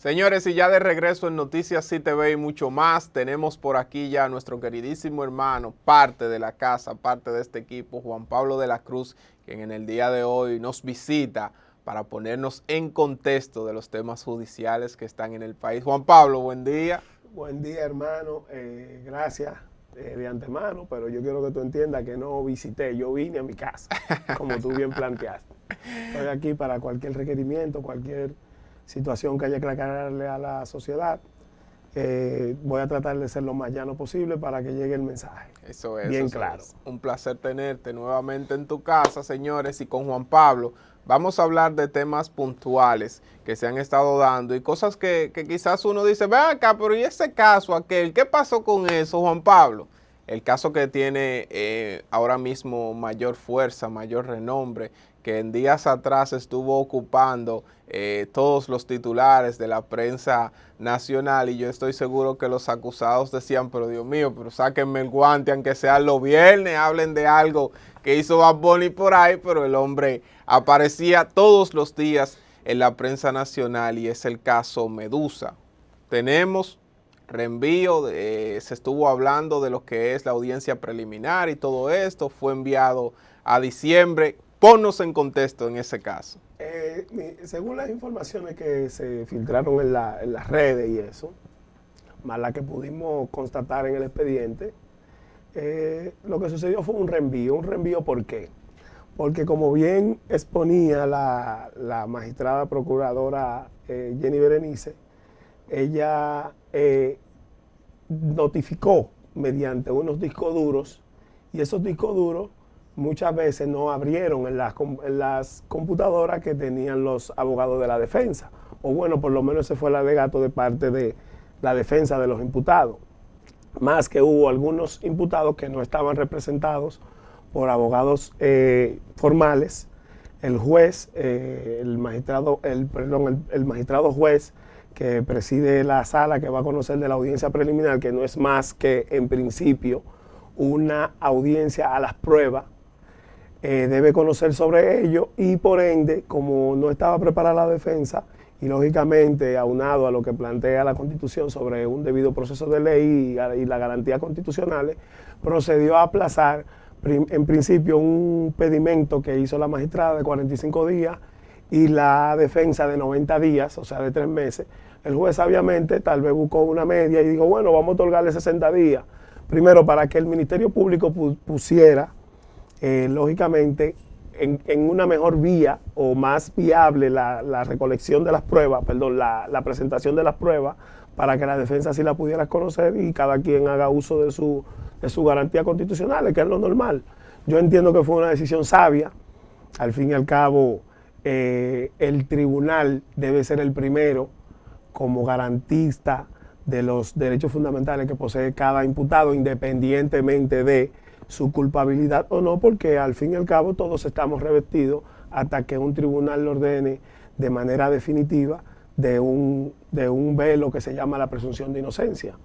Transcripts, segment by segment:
Señores, y ya de regreso en Noticias CTV y mucho más, tenemos por aquí ya a nuestro queridísimo hermano, parte de la casa, parte de este equipo, Juan Pablo de la Cruz, quien en el día de hoy nos visita para ponernos en contexto de los temas judiciales que están en el país. Juan Pablo, buen día. Buen día, hermano. Gracias de antemano, pero yo quiero que tú entiendas que no visité, yo vine a mi casa, como tú bien planteaste. Estoy aquí para cualquier requerimiento, cualquier situación que haya que aclararle a la sociedad. Voy a tratar de ser lo más llano posible para que llegue el mensaje. Eso es. Bien claro. Es un placer tenerte nuevamente en tu casa, señores, y con Juan Pablo. Vamos a hablar de temas puntuales que se han estado dando y cosas que quizás uno dice, ven acá, pero ¿y ese caso aquel? ¿Qué pasó con eso, Juan Pablo? El caso que tiene ahora mismo mayor fuerza, mayor renombre, que en días atrás estuvo ocupando todos los titulares de la prensa nacional, y yo estoy seguro que los acusados decían, pero Dios mío, pero sáquenme el guante, aunque sea los viernes, hablen de algo que hizo Bad Bunny por ahí, pero el hombre aparecía todos los días en la prensa nacional, y es el caso Medusa. Tenemos reenvío, se estuvo hablando de lo que es la audiencia preliminar y todo esto, fue enviado a diciembre. Ponnos en contexto en ese caso. Según las informaciones que se filtraron en las redes y eso, más las que pudimos constatar en el expediente, lo que sucedió fue un reenvío. ¿Un reenvío por qué? Porque como bien exponía la magistrada procuradora Jenny Berenice, ella notificó mediante unos discos duros, y esos discos duros muchas veces no abrieron en las computadoras que tenían los abogados de la defensa, o bueno, por lo menos ese fue el alegato de parte de la defensa de los imputados, más que hubo algunos imputados que no estaban representados por abogados formales. El juez, el magistrado juez que preside la sala que va a conocer de la audiencia preliminar, que no es más que en principio una audiencia a las pruebas, debe conocer sobre ello, y por ende, como no estaba preparada la defensa, y lógicamente aunado a lo que plantea la Constitución sobre un debido proceso de ley y las garantías constitucionales, procedió a aplazar en principio un pedimento que hizo la magistrada de 45 días y la defensa de 90 días, o sea, de 3 meses. El juez sabiamente tal vez buscó una media y dijo, bueno, vamos a otorgarle 60 días. Primero, para que el Ministerio Público pusiera, lógicamente, en una mejor vía o más viable la recolección de las pruebas, perdón, la presentación de las pruebas, para que la defensa sí la pudiera conocer y cada quien haga uso de su garantía constitucional, que es lo normal. Yo entiendo que fue una decisión sabia. Al fin y al cabo, el tribunal debe ser el primero como garantista de los derechos fundamentales que posee cada imputado, independientemente de su culpabilidad o no, porque al fin y al cabo todos estamos revestidos hasta que un tribunal lo ordene de manera definitiva de un velo que se llama la presunción de inocencia.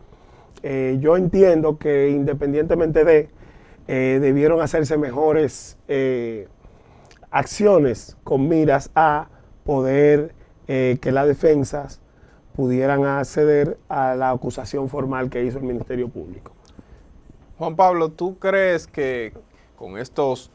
Yo entiendo que independientemente debieron hacerse mejores acciones con miras a poder que las defensas pudieran acceder a la acusación formal que hizo el Ministerio Público. Juan Pablo, ¿tú crees que con estos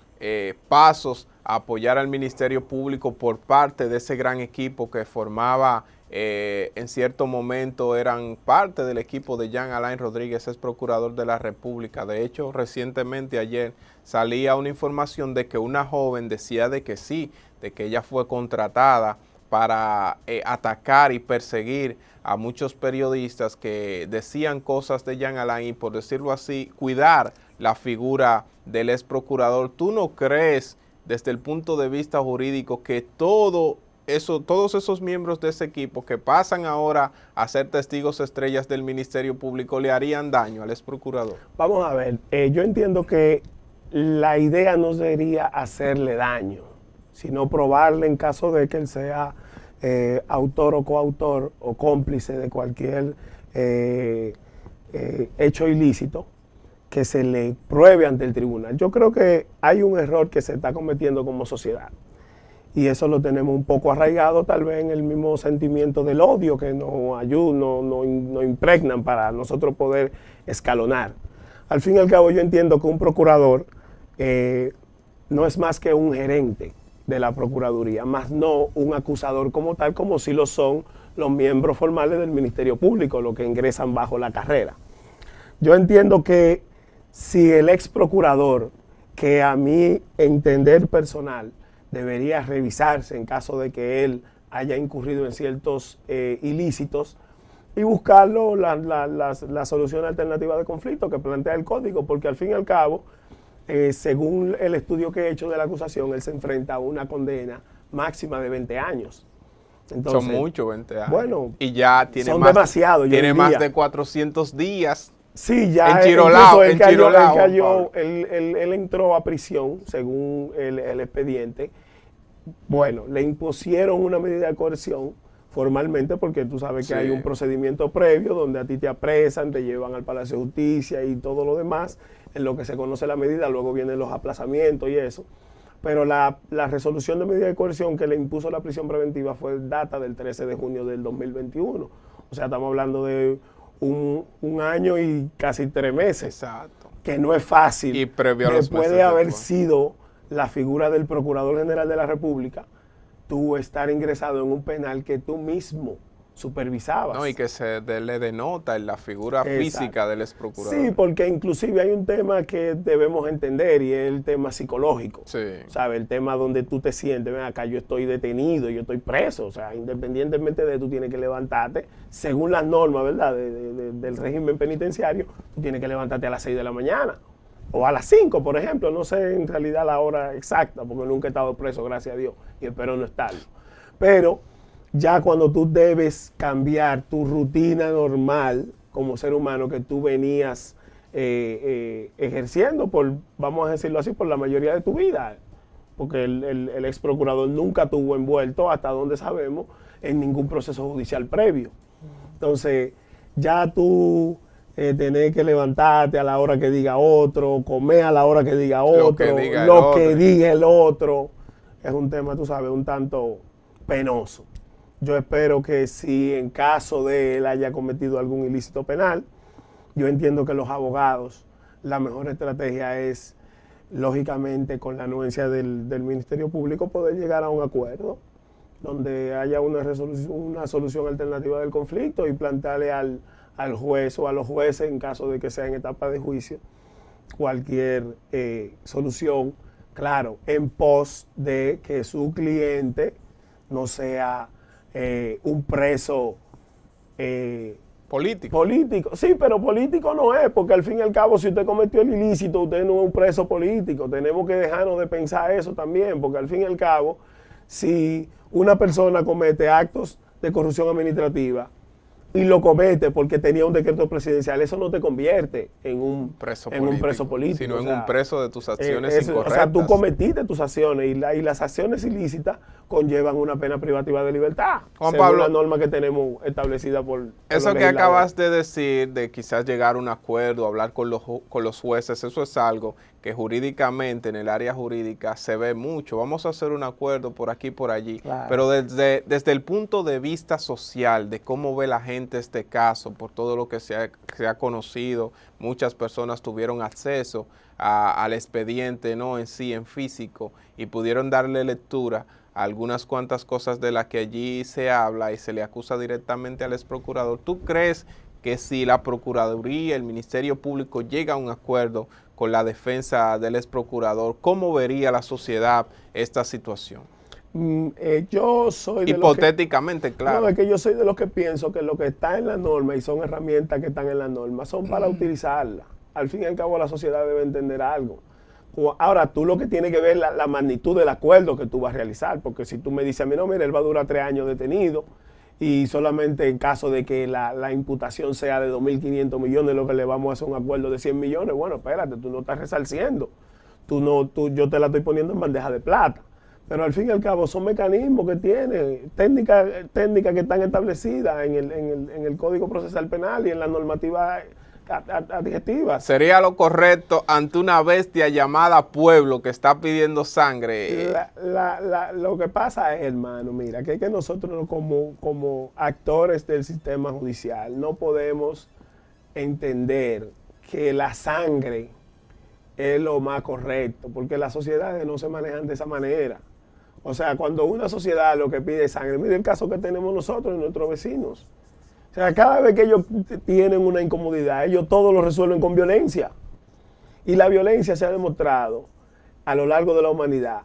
pasos a apoyar al Ministerio Público por parte de ese gran equipo que formaba, en cierto momento eran parte del equipo de Jean Alain Rodríguez, es procurador de la República? De hecho, recientemente ayer salía una información de que una joven decía de que sí, de que ella fue contratada para atacar y perseguir a muchos periodistas que decían cosas de Jean Alain y, por decirlo así, cuidar la figura del ex procurador. ¿Tú no crees, desde el punto de vista jurídico, que todos esos miembros de ese equipo que pasan ahora a ser testigos estrellas del Ministerio Público le harían daño al ex procurador? Vamos a ver, yo entiendo que la idea no sería hacerle daño, sino probarle en caso de que él sea autor o coautor o cómplice de cualquier hecho ilícito, que se le pruebe ante el tribunal. Yo creo que hay un error que se está cometiendo como sociedad, y eso lo tenemos un poco arraigado tal vez en el mismo sentimiento del odio que nos ayuda, nos impregnan para nosotros poder escalonar. Al fin y al cabo yo entiendo que un procurador no es más que un gerente de la Procuraduría, más no un acusador como tal, como sí lo son los miembros formales del Ministerio Público, los que ingresan bajo la carrera. Yo entiendo que si el ex procurador, que a mi entender personal, debería revisarse en caso de que él haya incurrido en ciertos ilícitos y buscarlo la solución alternativa de conflicto que plantea el código, porque al fin y al cabo, según el estudio que he hecho de la acusación, él se enfrenta a una condena máxima de 20 años. Entonces, son muchos 20 años. Bueno, y ya tiene son más, demasiado. Tiene más de 400 días. Sí, ya Enchirolao, él entró a prisión, según el expediente. Bueno, le impusieron una medida de coerción formalmente, porque tú sabes que hay un procedimiento previo donde a ti te apresan, te llevan al Palacio de Justicia y todo lo demás, en lo que se conoce la medida, luego vienen los aplazamientos y eso. Pero la resolución de medida de coerción que le impuso la prisión preventiva fue data del 13 de junio del 2021. O sea, estamos hablando de un año y casi 3 meses. Exacto. Que no es fácil. Y previo a los después meses de haber sido la figura del Procurador General de la República, tú estar ingresado en un penal que tú mismo supervisabas. No, y que le denota en la figura física del ex procurador. Sí, porque inclusive hay un tema que debemos entender y es el tema psicológico. Sí. ¿Sabes? El tema donde tú te sientes, ven acá, yo estoy detenido, yo estoy preso. O sea, independientemente de tú tienes que levantarte, según las normas, ¿verdad? Del régimen penitenciario, tú tienes que levantarte a las 6 de la mañana. O a las 5, por ejemplo. No sé en realidad la hora exacta, porque nunca he estado preso, gracias a Dios, y espero no estarlo. Pero ya cuando tú debes cambiar tu rutina normal como ser humano que tú venías ejerciendo por, vamos a decirlo así, por la mayoría de tu vida, porque el ex procurador nunca tuvo envuelto, hasta donde sabemos, en ningún proceso judicial previo. Entonces, ya tú tenés que levantarte a la hora que diga otro, comer a la hora que diga otro, lo que diga el otro, es un tema, tú sabes, un tanto penoso. Yo espero que si en caso de él haya cometido algún ilícito penal, yo entiendo que los abogados, la mejor estrategia es, lógicamente, con la anuencia del Ministerio Público, poder llegar a un acuerdo donde haya una solución alternativa del conflicto y plantearle al juez o a los jueces, en caso de que sea en etapa de juicio, cualquier solución, claro, en pos de que su cliente no sea un preso político. Sí, pero político no es, porque al fin y al cabo, si usted cometió el ilícito, usted no es un preso político. Tenemos que dejarnos de pensar eso también, porque al fin y al cabo, si una persona comete actos de corrupción administrativa y lo comete porque tenía un decreto presidencial, eso no te convierte en un preso político, sino en un preso de tus acciones incorrectas. O sea, tú cometiste tus acciones y las acciones ilícitas conllevan una pena privativa de libertad, según la norma que tenemos establecida por eso que acabas de decir, de quizás llegar a un acuerdo, hablar con los jueces, eso es algo que jurídicamente, en el área jurídica, se ve mucho. Vamos a hacer un acuerdo por aquí y por allí. Claro. Pero desde el punto de vista social, de cómo ve la gente este caso, por todo lo que se ha conocido, muchas personas tuvieron acceso al expediente, ¿no? En sí, en físico, y pudieron darle lectura a algunas cuantas cosas de las que allí se habla y se le acusa directamente al ex procurador. ¿Tú crees que si la Procuraduría, el Ministerio Público llega a un acuerdo con la defensa del ex procurador, cómo vería la sociedad esta situación? Yo soy de hipotéticamente, claro. No, es que yo soy de los que pienso que lo que está en la norma y son herramientas que están en la norma son para utilizarlas. Al fin y al cabo la sociedad debe entender algo. Ahora, tú lo que tienes que ver es la magnitud del acuerdo que tú vas a realizar, porque si tú me dices a mí, no, mira, él va a durar 3 años detenido y solamente en caso de que la imputación sea de 2.500 millones, lo que le vamos a hacer un acuerdo de 100 millones, bueno, espérate, tú no estás resarciendo, yo te la estoy poniendo en bandeja de plata. Pero al fin y al cabo son mecanismos que tiene, técnicas que están establecidas en el Código Procesal Penal y en la normativa adjetivas. Sería lo correcto ante una bestia llamada pueblo que está pidiendo sangre. Lo que pasa es, hermano, mira, que es que nosotros como actores del sistema judicial no podemos entender que la sangre es lo más correcto, porque las sociedades no se manejan de esa manera. O sea, cuando una sociedad lo que pide es sangre, mire el caso que tenemos nosotros y nuestros vecinos. O sea, cada vez que ellos tienen una incomodidad, ellos todo lo resuelven con violencia. Y la violencia se ha demostrado a lo largo de la humanidad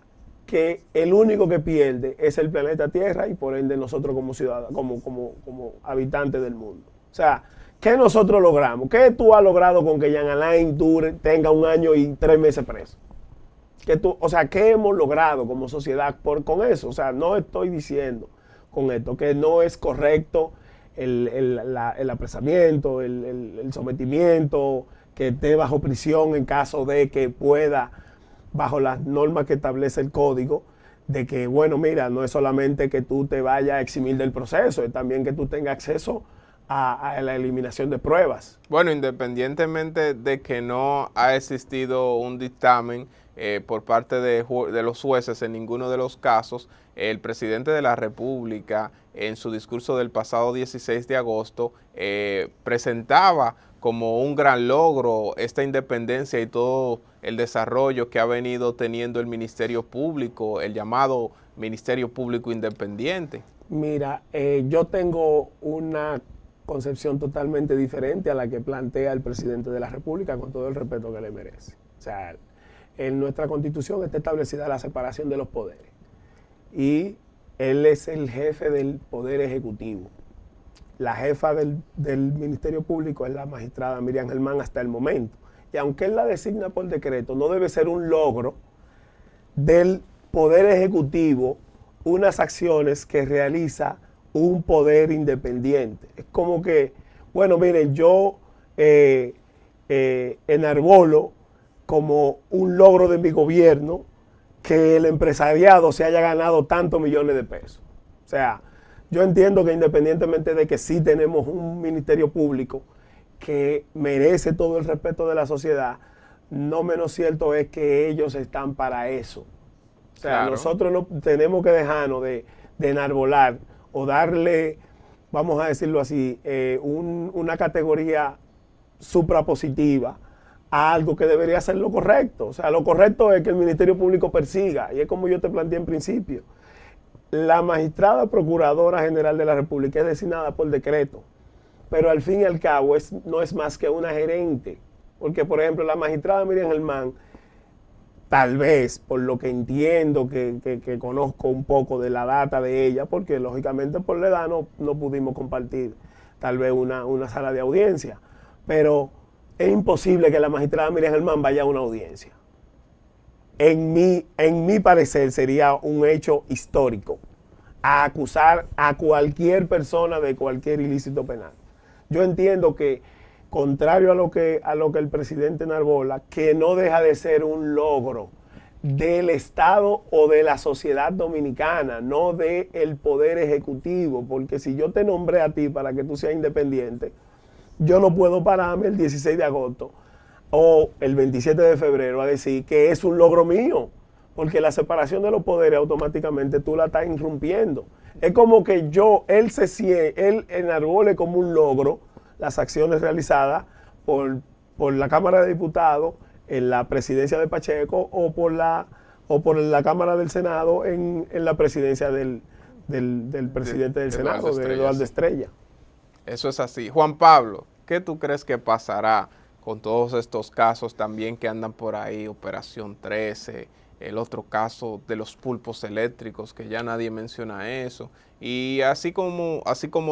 que el único que pierde es el planeta Tierra y por ende nosotros como ciudadanos, como habitantes del mundo. O sea, ¿qué nosotros logramos? ¿Qué tú has logrado con que Jean Alain tenga 1 año y 3 meses preso? O sea, ¿qué hemos logrado como sociedad con eso? O sea, no estoy diciendo con esto que no es correcto el apresamiento, el sometimiento, que esté bajo prisión en caso de que pueda, bajo las normas que establece el código, de que, bueno, mira, no es solamente que tú te vayas a eximir del proceso, es también que tú tengas acceso a la eliminación de pruebas. Bueno, independientemente de que no ha existido un dictamen por parte de los jueces en ninguno de los casos, el presidente de la República en su discurso del pasado 16 de agosto presentaba como un gran logro esta independencia y todo el desarrollo que ha venido teniendo el Ministerio Público, el llamado Ministerio Público Independiente. Mira, yo tengo una concepción totalmente diferente a la que plantea el presidente de la República, con todo el respeto que le merece. O sea, en nuestra Constitución está establecida la separación de los poderes y él es el jefe del Poder Ejecutivo. La jefa del Ministerio Público es la magistrada Miriam Germán hasta el momento. Y aunque él la designa por decreto, no debe ser un logro del Poder Ejecutivo unas acciones que realiza un poder independiente. Es como que, bueno, miren, yo enarbolo como un logro de mi gobierno que el empresariado se haya ganado tantos millones de pesos. O sea, yo entiendo que independientemente de que sí tenemos un ministerio público que merece todo el respeto de la sociedad, no menos cierto es que ellos están para eso. O sea, claro, nosotros no tenemos que dejarnos de enarbolar o darle, vamos a decirlo así, una categoría suprapositiva a algo que debería ser lo correcto. O sea, lo correcto es que el Ministerio Público persiga, y es como yo te planteé en principio. La magistrada Procuradora General de la República es designada por decreto, pero al fin y al cabo no es más que una gerente, porque por ejemplo la magistrada Miriam Germán, tal vez por lo que entiendo, que conozco un poco de la data de ella, porque lógicamente por la edad no pudimos compartir tal vez una sala de audiencia, pero es imposible que la magistrada Miriam Germán vaya a una audiencia. En mi parecer sería un hecho histórico a acusar a cualquier persona de cualquier ilícito penal. Yo entiendo que, contrario a lo que el presidente enarbola, que no deja de ser un logro del Estado o de la sociedad dominicana, no del Poder Ejecutivo, porque si yo te nombré a ti para que tú seas independiente, yo no puedo pararme el 16 de agosto o el 27 de febrero a decir que es un logro mío, porque la separación de los poderes automáticamente tú la estás irrumpiendo. Es como que él enarbole como un logro las acciones realizadas por la Cámara de Diputados en la presidencia de Pacheco o por la Cámara del Senado en la presidencia del presidente del Senado, de Eduardo Estrella. Eso es así. Juan Pablo, ¿qué tú crees que pasará con todos estos casos también que andan por ahí? Operación 13, el otro caso de los pulpos eléctricos, que ya nadie menciona eso, y así como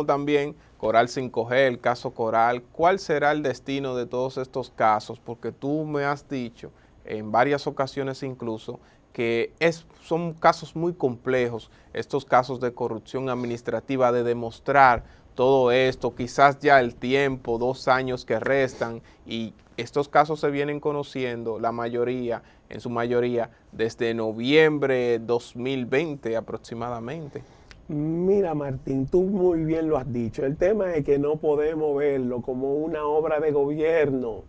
también Coral 5G, el caso Coral. ¿Cuál será el destino de todos estos casos? Porque tú me has dicho en varias ocasiones incluso que son casos muy complejos, estos casos de corrupción administrativa, de demostrar todo esto, quizás ya el tiempo, 2 años que restan, y estos casos se vienen conociendo, en su mayoría, desde noviembre 2020 aproximadamente. Mira, Martín, tú muy bien lo has dicho. El tema es que no podemos verlo como una obra de gobierno,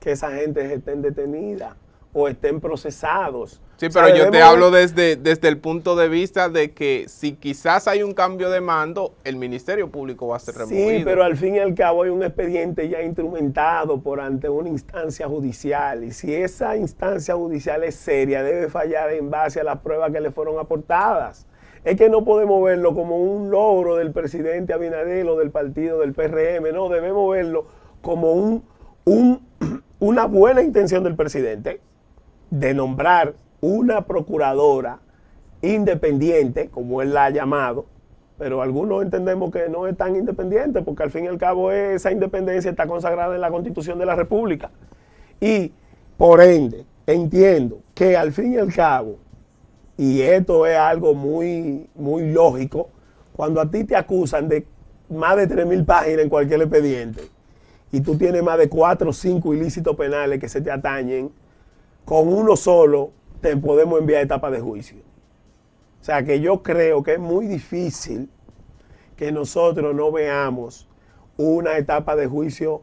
que esa gente estén detenida o estén procesados. Sí, O sea, pero yo te debemos hablo ver. desde el punto de vista de que si quizás hay un cambio de mando, el Ministerio Público va a ser Sí, removido. pero al fin y al cabo hay un expediente ya instrumentado por ante una instancia judicial. Y si esa instancia judicial es seria, debe fallar en base a las pruebas que le fueron aportadas. Es que no podemos verlo como un logro del presidente Abinader o del partido del PRM, no, debemos verlo como una buena intención del presidente de nombrar una procuradora independiente, como él la ha llamado, pero algunos entendemos que no es tan independiente, porque al fin y al cabo esa independencia está consagrada en la Constitución de la República. Y por ende, entiendo que al fin y al cabo, y esto es algo muy lógico, cuando a ti te acusan de más de 3.000 páginas en cualquier expediente, y tú tienes más de 4 o 5 ilícitos penales que se te atañen, con uno solo te podemos enviar a etapa de juicio. O sea que yo creo que es muy difícil que nosotros no veamos una etapa de juicio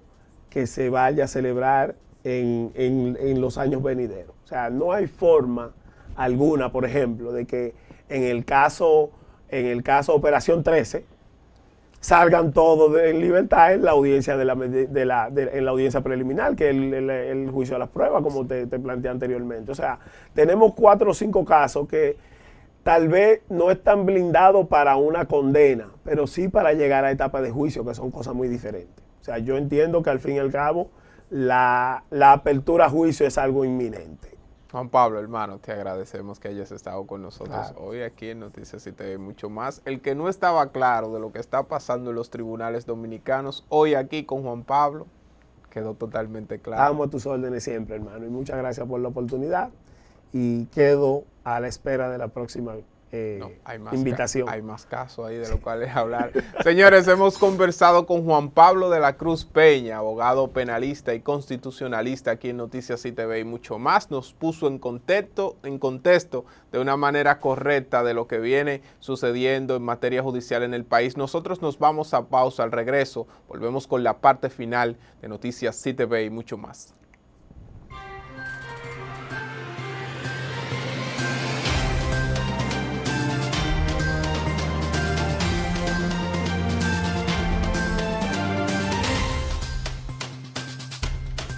que se vaya a celebrar en los años venideros. O sea, no hay forma alguna, por ejemplo, de que en el caso Operación 13 salgan todos en libertad en la audiencia en la audiencia preliminar, que es el juicio de las pruebas, como te planteé anteriormente. O sea, tenemos 4 o 5 casos que tal vez no están blindados para una condena, pero sí para llegar a etapa de juicio, que son cosas muy diferentes. O sea, yo entiendo que al fin y al cabo la apertura a juicio es algo inminente. Juan Pablo, hermano, te agradecemos que hayas estado con nosotros Claro. hoy aquí en Noticias y TV Mucho Más. El que no estaba claro de lo que está pasando en los tribunales dominicanos, hoy aquí con Juan Pablo, quedó totalmente claro. Estamos a tus órdenes siempre, hermano, y muchas gracias por la oportunidad y quedo a la espera de la próxima No, invitación. Hay más casos ahí de los cuales hablar. Señores, hemos conversado con Juan Pablo de la Cruz Peña, abogado penalista y constitucionalista aquí en Noticias y TV y Mucho Más. Nos puso en contexto de una manera correcta de lo que viene sucediendo en materia judicial en el país. Nosotros nos vamos a pausa. Al regreso volvemos con la parte final de Noticias y TV y Mucho Más.